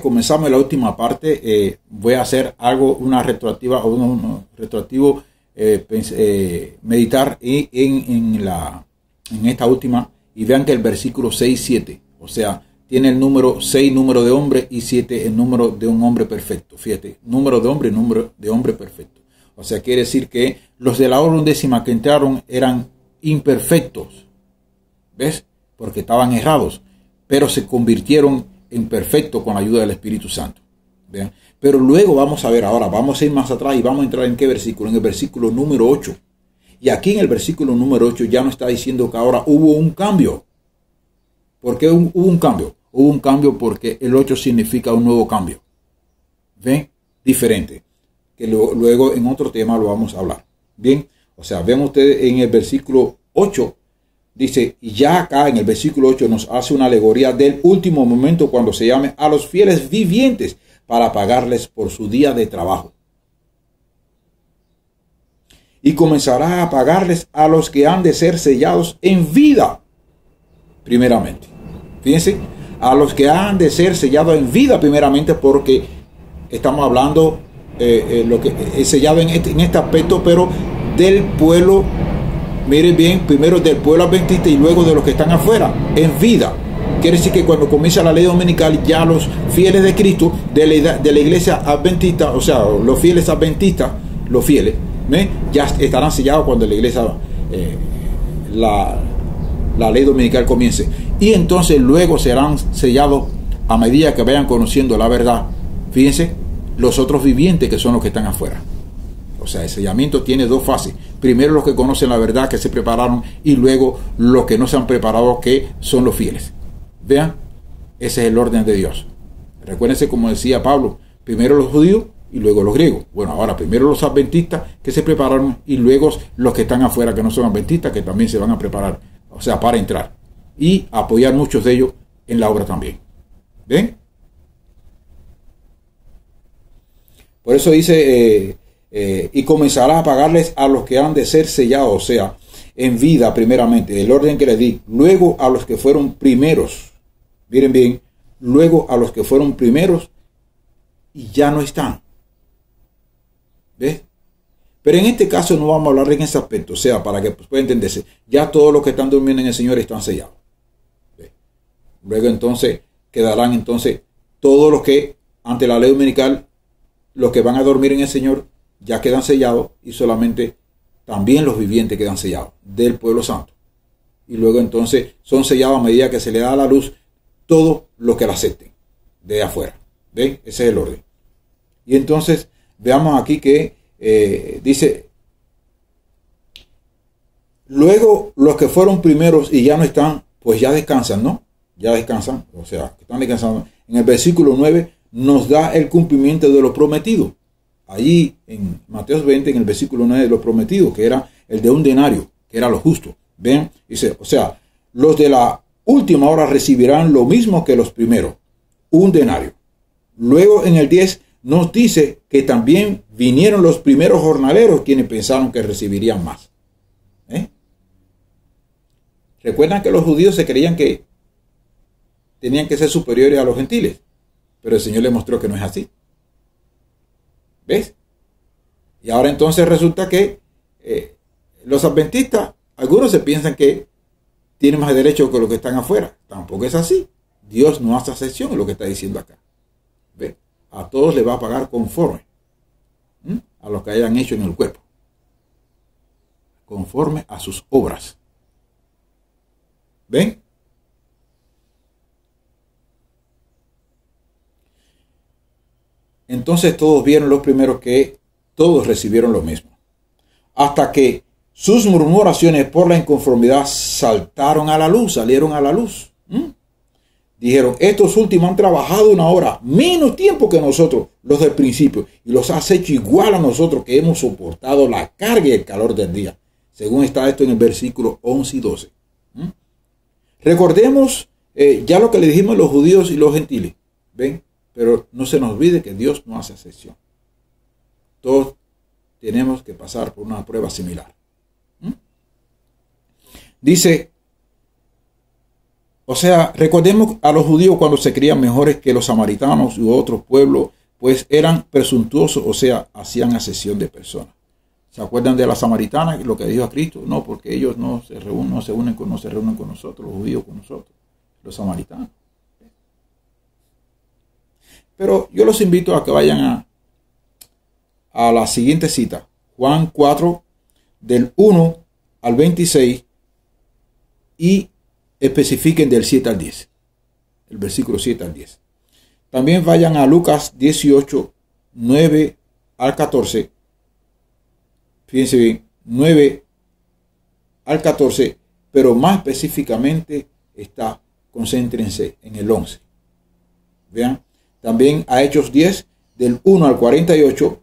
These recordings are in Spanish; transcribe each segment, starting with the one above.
comenzamos la última parte, voy a hacer algo, una retroactiva o un retroactivo, meditar en esta última, y vean que el versículo 6, 7, o sea, tiene el número 6, número de hombre, y 7, el número de un hombre perfecto. Fíjate, número de hombre y número de hombre perfecto. O sea, quiere decir que los de la hora undécima que entraron eran imperfectos. ¿Ves? Porque estaban errados, pero se convirtieron en perfectos con la ayuda del Espíritu Santo. ¿Vean? Pero luego vamos a ver ahora, vamos a ir más atrás y vamos a entrar en qué versículo, en el versículo número 8. Y aquí en el versículo número 8 ya nos está diciendo que ahora hubo un cambio. ¿Por qué hubo un cambio? Hubo un cambio porque el 8 significa un nuevo cambio. ¿Ven? Diferente. Que luego en otro tema lo vamos a hablar. Bien, o sea, ven ustedes en el versículo 8, dice, y ya acá en el versículo 8 nos hace una alegoría del último momento cuando se llame a los fieles vivientes para pagarles por su día de trabajo. Y comenzará a pagarles a los que han de ser sellados en vida, primeramente. Fíjense, a los que han de ser sellados en vida primeramente, porque estamos hablando lo que es sellado en este aspecto, pero del pueblo, miren bien, primero del pueblo adventista y luego de los que están afuera, en vida. Quiere decir que cuando comienza la ley dominical, ya los fieles de Cristo, de la iglesia adventista, o sea, los fieles adventistas, los fieles, ya estarán sellados cuando la iglesia, la ley dominical comience. Y entonces luego serán sellados a medida que vayan conociendo la verdad. Fíjense, los otros vivientes que son los que están afuera. O sea, el sellamiento tiene dos fases. Primero los que conocen la verdad, que se prepararon, y luego los que no se han preparado, que son los fieles. Vean, ese es el orden de Dios. Recuérdense, como decía Pablo, primero los judíos y luego los griegos. Bueno, ahora primero los adventistas que se prepararon y luego los que están afuera que no son adventistas, que también se van a preparar, o sea, para entrar y apoyar muchos de ellos en la obra también. ¿Ven? Por eso dice, y comenzará a pagarles a los que han de ser sellados, o sea, en vida primeramente, el orden que les di, luego a los que fueron primeros. Miren bien, luego a los que fueron primeros y ya no están. ¿Ves? Pero en este caso no vamos a hablar en ese aspecto, o sea, para que pueda entenderse, ya todos los que están durmiendo en el Señor están sellados. ¿Ves? Luego entonces quedarán entonces todos los que ante la ley dominical, los que van a dormir en el Señor ya quedan sellados, y solamente también los vivientes quedan sellados del pueblo santo. Y luego entonces son sellados a medida que se le da la luz todos los que la acepten de afuera. ¿Ven? Ese es el orden. Y entonces veamos aquí que dice, luego los que fueron primeros y ya no están, pues ya descansan, ¿no? Ya descansan, o sea, están descansando. En el versículo 9 nos da el cumplimiento de lo prometido. Allí en Mateo 20, en el versículo 9, de lo prometido, que era el de un denario, que era lo justo. ¿Ven? Dice, o sea, los de la última hora recibirán lo mismo que los primeros, un denario. Luego en el 10 nos dice que también vinieron los primeros jornaleros, quienes pensaron que recibirían más. Recuerdan que los judíos se creían que tenían que ser superiores a los gentiles, pero el Señor les mostró que no es así. ¿Ves? Y ahora entonces resulta que los adventistas, algunos se piensan que tienen más derecho que los que están afuera. Tampoco es así. Dios no hace excepción en lo que está diciendo acá. ¿Ves? A todos les va a pagar conforme a lo que hayan hecho en el cuerpo, conforme a sus obras. ¿Ven? Entonces todos vieron los primeros que todos recibieron lo mismo, hasta que sus murmuraciones por la inconformidad saltaron a la luz, salieron a la luz. Dijeron, estos últimos han trabajado una hora, menos tiempo que nosotros, los del principio, y los has hecho igual a nosotros, que hemos soportado la carga y el calor del día. Según está esto en el versículo 11 y 12. Recordemos ya lo que le dijimos a los judíos y los gentiles. ¿Ven? Pero no se nos olvide que Dios no hace excepción. Todos tenemos que pasar por una prueba similar. Dice, O sea, recordemos a los judíos cuando se creían mejores que los samaritanos u otros pueblos, pues eran presuntuosos, o sea, hacían acepción de personas. ¿Se acuerdan de la samaritana, lo que dijo a Cristo? No, porque ellos no se reúnen con nosotros, los judíos con nosotros, los samaritanos. Pero yo los invito a que vayan a la siguiente cita, Juan 4, del 1 al 26, y especifiquen del 7 al 10, el versículo 7 al 10. También vayan a Lucas 18, 9 al 14. Fíjense bien, 9 al 14, pero más específicamente concéntrense en el 11. Vean, también a Hechos 10, del 1 al 48,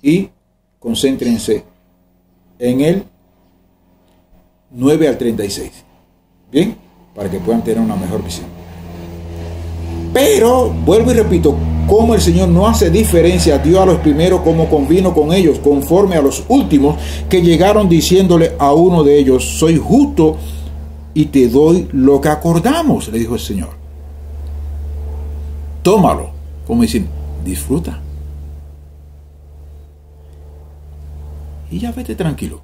y concéntrense en el 9 al 36. Bien, para que puedan tener una mejor visión. Pero, vuelvo y repito, como el Señor no hace diferencia, dio a los primeros como convino con ellos, conforme a los últimos que llegaron diciéndole a uno de ellos, soy justo y te doy lo que acordamos, le dijo el Señor. Tómalo, como dicen, disfruta. Y ya vete tranquilo.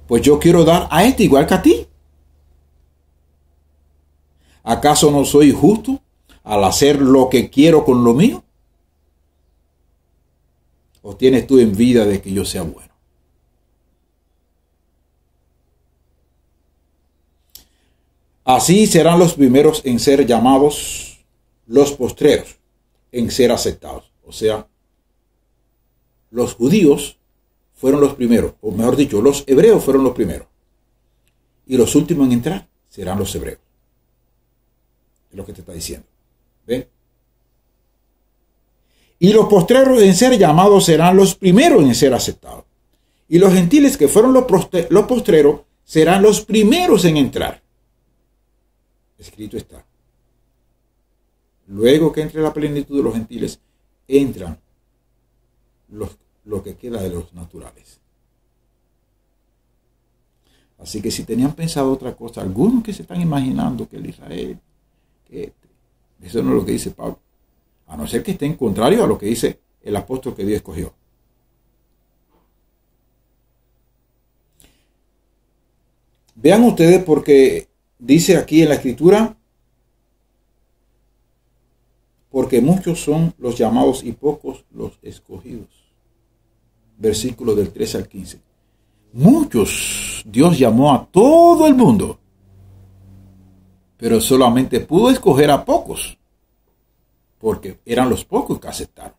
Pues yo quiero dar a este igual que a ti. ¿Acaso no soy justo al hacer lo que quiero con lo mío? ¿O tienes tú envidia de que yo sea bueno? Así serán los primeros en ser llamados, los postreros en ser aceptados. O sea, los judíos fueron los primeros, o mejor dicho, los hebreos fueron los primeros. Y los últimos en entrar serán los hebreos. Es lo que te está diciendo. ¿Ven? Y los postreros en ser llamados serán los primeros en ser aceptados. Y los gentiles que fueron los postreros serán los primeros en entrar. Escrito está. Luego que entre la plenitud de los gentiles, entran lo que queda de los naturales. Así que si tenían pensado otra cosa, algunos que se están imaginando que el Israel, eso no es lo que dice Pablo, a no ser que esté en contrario a lo que dice el apóstol que Dios escogió. Vean ustedes, porque dice aquí en la escritura, porque muchos son los llamados y pocos los escogidos. Versículo del 13 al 15. Muchos Dios llamó a todo el mundo, pero solamente pudo escoger a pocos, porque eran los pocos que aceptaron.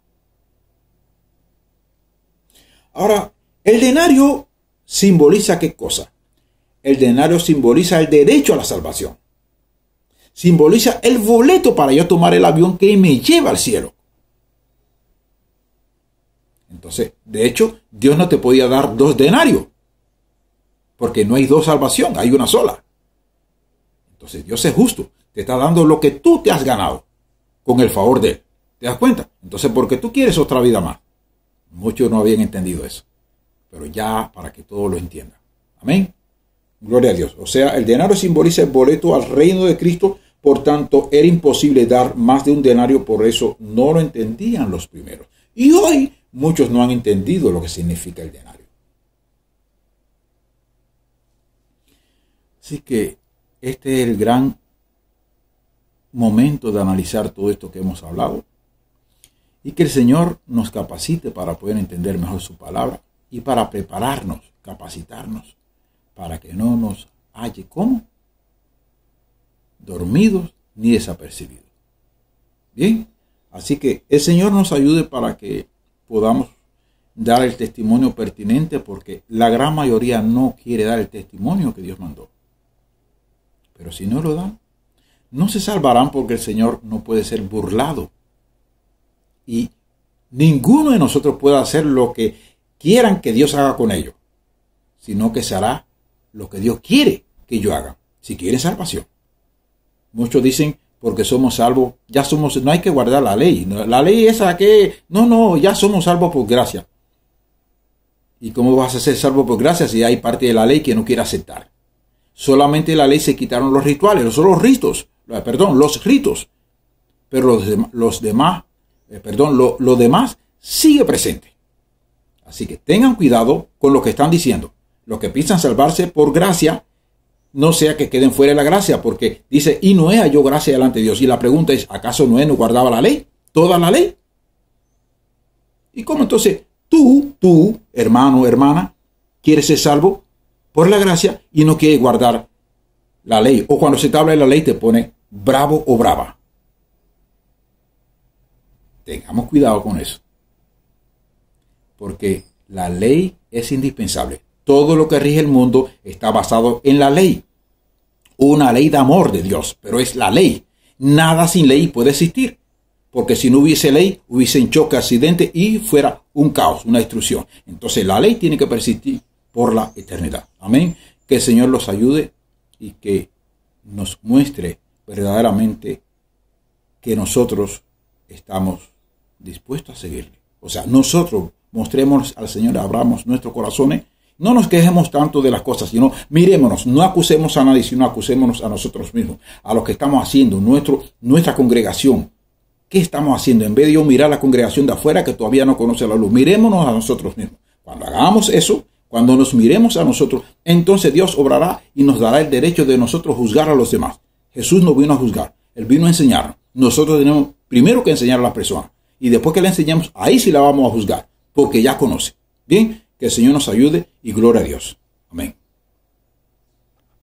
Ahora, el denario simboliza ¿qué cosa? El denario simboliza el derecho a la salvación. Simboliza el boleto para yo tomar el avión que me lleva al cielo. Entonces, de hecho, Dios no te podía dar 2 denarios, porque no hay 2 salvación, hay una sola. Entonces, Dios es justo, te está dando lo que tú te has ganado, con el favor de Él. ¿Te das cuenta? Entonces, porque tú quieres otra vida más. Muchos no habían entendido eso, pero ya para que todos lo entiendan. Amén. Gloria a Dios. O sea, el denario simboliza el boleto al reino de Cristo, por tanto, era imposible dar más de un denario, por eso no lo entendían los primeros. Y hoy muchos no han entendido lo que significa el denario. Así que este es el gran momento de analizar todo esto que hemos hablado y que el Señor nos capacite para poder entender mejor su palabra y para prepararnos, capacitarnos, para que no nos halle como dormidos ni desapercibidos. Bien, así que el Señor nos ayude para que podamos dar el testimonio pertinente, porque la gran mayoría no quiere dar el testimonio que Dios mandó. Pero si no lo dan, no se salvarán, porque el Señor no puede ser burlado. Y ninguno de nosotros puede hacer lo que quieran que Dios haga con ellos, sino que se hará lo que Dios quiere que yo haga, si quieren salvación. Muchos dicen, porque somos salvos, ya somos, no hay que guardar la ley. La ley esa que, no, ya somos salvos por gracia. ¿Y cómo vas a ser salvo por gracia si hay parte de la ley que no quiere aceptar? Solamente la ley se quitaron los rituales, los ritos. Pero lo demás sigue presente. Así que tengan cuidado con lo que están diciendo. Los que piensan salvarse por gracia, no sea que queden fuera de la gracia, porque dice, y Noé halló gracia delante de Dios. Y la pregunta es, ¿acaso Noé no guardaba la ley? ¿Toda la ley? ¿Y cómo entonces tú, hermano o hermana, quieres ser salvo por la gracia y no quieres guardar la ley? O cuando se te habla de la ley te pone bravo o brava. Tengamos cuidado con eso. Porque la ley es indispensable. Todo lo que rige el mundo está basado en la ley. Una ley de amor de Dios, pero es la ley. Nada sin ley puede existir. Porque si no hubiese ley, hubiesen choque, accidente y fuera un caos, una destrucción. Entonces la ley tiene que persistir por la eternidad. Amén. Que el Señor los ayude y que nos muestre verdaderamente que nosotros estamos dispuestos a seguirle. O sea, nosotros mostremos al Señor, abramos nuestros corazones. No nos quejemos tanto de las cosas, sino mirémonos, no acusemos a nadie, sino acusémonos a nosotros mismos, a lo que estamos haciendo, nuestra congregación. ¿Qué estamos haciendo? En vez de yo mirar a la congregación de afuera que todavía no conoce la luz, mirémonos a nosotros mismos. Cuando hagamos eso, cuando nos miremos a nosotros, entonces Dios obrará y nos dará el derecho de nosotros juzgar a los demás. Jesús no vino a juzgar, Él vino a enseñarnos. Nosotros tenemos primero que enseñar a las personas y después que le enseñamos, ahí sí la vamos a juzgar, porque ya conoce. Bien, que el Señor nos ayude y gloria a Dios. Amén.